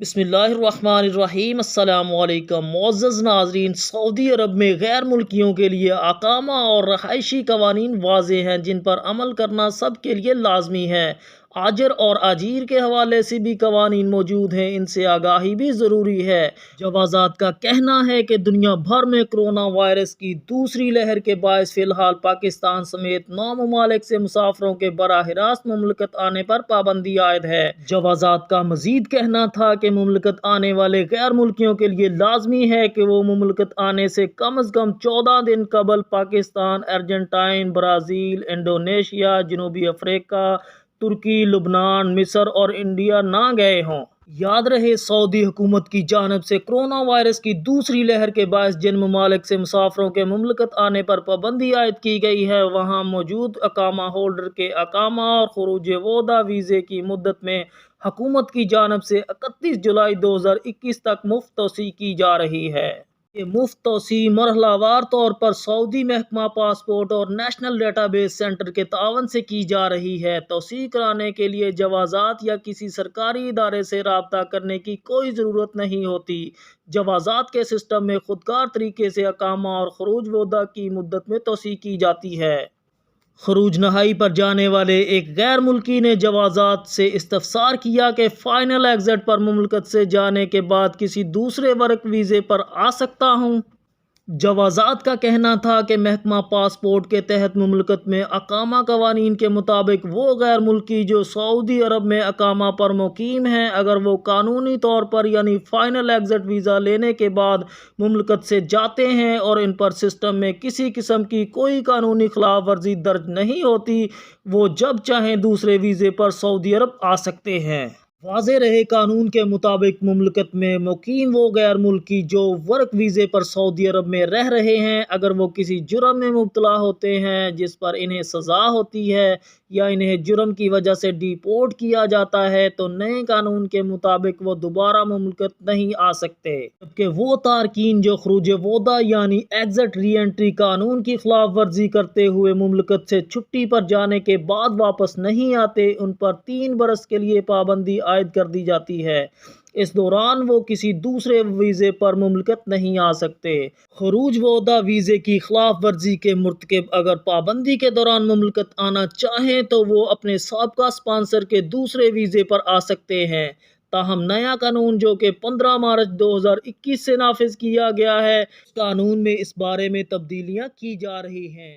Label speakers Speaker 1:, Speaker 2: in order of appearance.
Speaker 1: بسم اللہ الرحمن الرحیم۔ السلام علیکم معزز ناظرین، سعودی عرب میں غیر ملکیوں کے لیے اقامہ اور رہائشی قوانین واضح ہیں جن پر عمل کرنا سب کے لیے لازمی ہے۔ آجر اور اجیر کے حوالے سے بھی قوانین موجود ہیں، ان سے آگاہی بھی ضروری ہے۔ جوازات کا کہنا ہے کہ دنیا بھر میں کرونا وائرس کی دوسری لہر کے باعث فی الحال پاکستان سمیت 9 ممالک سے مسافروں کے براہ راست مملکت آنے پر پابندی عائد ہے۔ جوازات کا مزید کہنا تھا کہ مملکت آنے والے غیر ملکیوں کے لیے لازمی ہے کہ وہ مملکت آنے سے کم از کم 14 دن قبل پاکستان، ارجنٹائن، برازیل، انڈونیشیا، جنوبی افریقہ، ترکی، لبنان، مصر اور انڈیا نہ گئے ہوں۔ یاد رہے، سعودی حکومت کی جانب سے کرونا وائرس کی دوسری لہر کے باعث جن ممالک سے مسافروں کے مملکت آنے پر پابندی عائد کی گئی ہے، وہاں موجود اقامہ ہولڈر کے اقامہ اور خروج ووداع ویزے کی مدت میں حکومت کی جانب سے 31 جولائی 2021 تک مفت توسیع کی جا رہی ہے۔ یہ مفت توسیع مرحلہ وار طور پر سعودی محکمہ پاسپورٹ اور نیشنل ڈیٹا بیس سینٹر کے تعاون سے کی جا رہی ہے۔ توسیع کرانے کے لیے جوازات یا کسی سرکاری ادارے سے رابطہ کرنے کی کوئی ضرورت نہیں ہوتی۔ جوازات کے سسٹم میں خودکار طریقے سے اقامہ اور خروج ووداع کی مدت میں توسیع کی جاتی ہے۔ خروج نہائی پر جانے والے ایک غیر ملکی نے جوازات سے استفسار کیا کہ فائنل ایگزٹ پر مملکت سے جانے کے بعد کسی دوسرے ورک ویزے پر آ سکتا ہوں؟ جوازات کا کہنا تھا کہ محکمہ پاسپورٹ کے تحت مملکت میں اقامہ قوانین کے مطابق وہ غیر ملکی جو سعودی عرب میں اقامہ پر مقیم ہیں، اگر وہ قانونی طور پر یعنی فائنل ایگزٹ ویزا لینے کے بعد مملکت سے جاتے ہیں اور ان پر سسٹم میں کسی قسم کی کوئی قانونی خلاف ورزی درج نہیں ہوتی، وہ جب چاہیں دوسرے ویزے پر سعودی عرب آ سکتے ہیں۔ واضح رہے، قانون کے مطابق مملکت میں مقیم وہ غیر ملکی جو ورک ویزے پر سعودی عرب میں رہ رہے ہیں، اگر وہ کسی جرم میں مبتلا ہوتے ہیں جس پر انہیں سزا ہوتی ہے یا انہیں جرم کی وجہ سے ڈی پورٹ کیا جاتا ہے، تو نئے قانون کے مطابق وہ دوبارہ مملکت نہیں آ سکتے، جبکہ وہ تارکین جو خروج ووداع یعنی ایگزٹ ری انٹری قانون کی خلاف ورزی کرتے ہوئے مملکت سے چھٹی پر جانے کے بعد واپس نہیں آتے، ان پر 3 برس کے لیے پابندی عائد کر دی جاتی ہے۔ اس دوران وہ کسی دوسرے ویزے پر مملکت نہیں آ سکتے۔ خروج ووداع ویزے کی خلاف ورزی کے مرتکب اگر پابندی کے دوران مملکت آنا چاہیں تو وہ اپنے سابقہ اسپانسر کے دوسرے ویزے پر آ سکتے ہیں۔ تاہم نیا قانون جو کہ 15 مارچ 2021 سے نافذ کیا گیا ہے، اس قانون میں اس بارے میں تبدیلیاں کی جا رہی ہیں۔